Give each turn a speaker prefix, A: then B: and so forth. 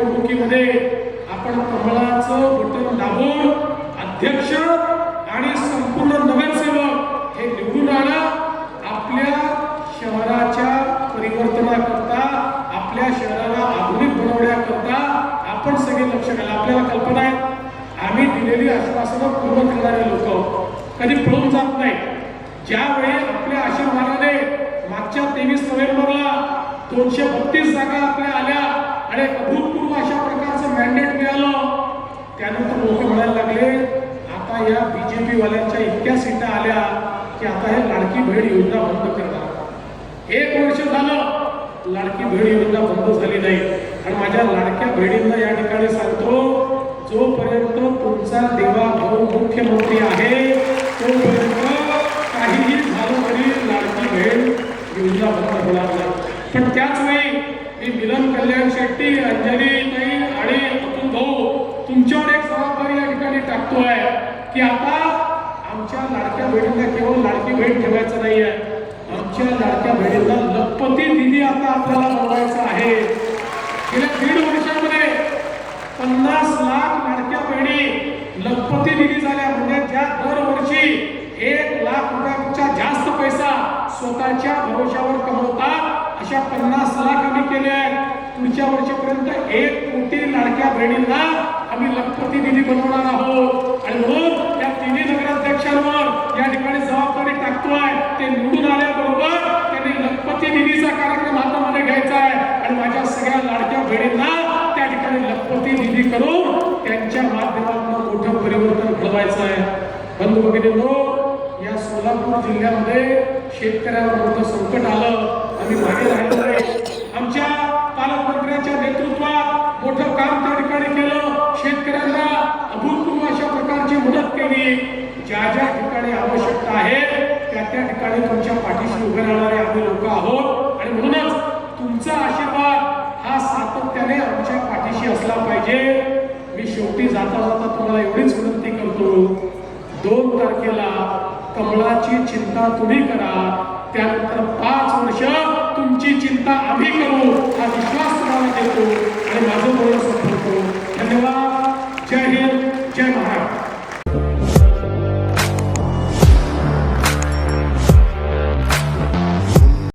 A: निवडणुकीमध्ये आपण कमळाचं बटन दाबून अध्यक्ष आणि संपूर्ण नगरसेवक हे निवडून आणा. आपल्या शहराच्या परिवर्तनाकरता, आपल्या शहराला आधुनिक बनवण्याकरता आपण सगळे लक्ष घाला. आपल्याला कल्पना आहे, आम्ही दिलेली आश्वासनं पूर्ण करणारे लोक कधी पळून जात नाही. ज्यावेळी आपल्या आशीर्वादाने मागच्या 23 नोव्हेंबरला 232 जागा आपल्या आल्या आणि अभूतपूर्व अशा प्रकारचं मॅन्डेट मिळालं, त्यानंतर लोक म्हणायला लागले आता या बीजेपी वाल्यांच्या इतक्या सीटा आल्या की आता हे लाडकी बहीण योजना बंद करणार. 1 वर्ष झालं लाडकी बहीण योजना बंद झाली नाही. आणि माझ्या लाडक्या बहिणींना या ठिकाणी सांगतो, जोपर्यंत तुमचा देवा भाऊ मुख्यमंत्री आहे तोपर्यंत काहीही झालं तरी लाडकी बहीण योजना बंद होणार नाही. पण त्याच वेळी मी मिलन कल्याण शेट्टी, अंजली ताई आणि अतुल भाऊ तुमच्यावर एक जबाबदारी या ठिकाणी टाकतोय की आता आमच्या लाडक्या बहिणींना केवळ लाडकी बहीण ठेवायचं नाहीये, आमच्या लाडक्या बहिणींना लखपती दिदी आता आपल्याला बनवायचं आहे. गेल्या 1.5 वर्षामध्ये 50 लाख लाडक्या बहिणी लखपती दिदी झाल्या. म्हणजे ज्या दरवर्षी 1 लाख रुपयापेक्षा जास्त पैसा स्वतःच्या भरोशावर कमवतात अशा 50 लाख आम्ही केले आहेत. पुढच्या वर्षीपर्यंत 1 कोटी लाडक्या बहिणींना आम्ही लखपती निधी बनवणार आहोत. आणि म्हणून या तिन्ही नगराध्यक्षांवर या ठिकाणी जबाबदारी टाकतोय. ते निवडून आल्याबरोबर त्यांनी लखपती निधीचा कार्यक्रम हातामध्ये घ्यायचा आहे आणि माझ्या सगळ्या लाडक्या बहिणींना त्या ठिकाणी लखपती निधी करून त्यांच्या माध्यमातून मोठं परिवर्तन घडवायचं आहे. बंधू भगिनींनो, या सोलापूर जिल्ह्यामध्ये शेतकऱ्यांवर मोठं संकट आलं. आम्ही मागे राहिलो नाही. आमच्या पालकमंत्र्यांच्या नेतृत्वात मोठं काम त्या ठिकाणी केलं. शेतकऱ्यांना अभूतपूर्व अशा प्रकारची मदत केली. ज्या ज्या ठिकाणी आवश्यकता आहे त्या त्या ठिकाणी तुमच्या पाठीशी उभे राहणारे आम्ही लोक आहोत. आणि म्हणूनच तुमचा आशीर्वाद हा सातत्याने आमच्या पाठीशी असला पाहिजे. मी शेवटी जाता जाता तुम्हाला एवढीच विनंती करतो, 2 तारखेला कमळाची चिंता तुम्ही करा, त्यानंतर 5 वर्ष तुमची चिंता आम्ही करू.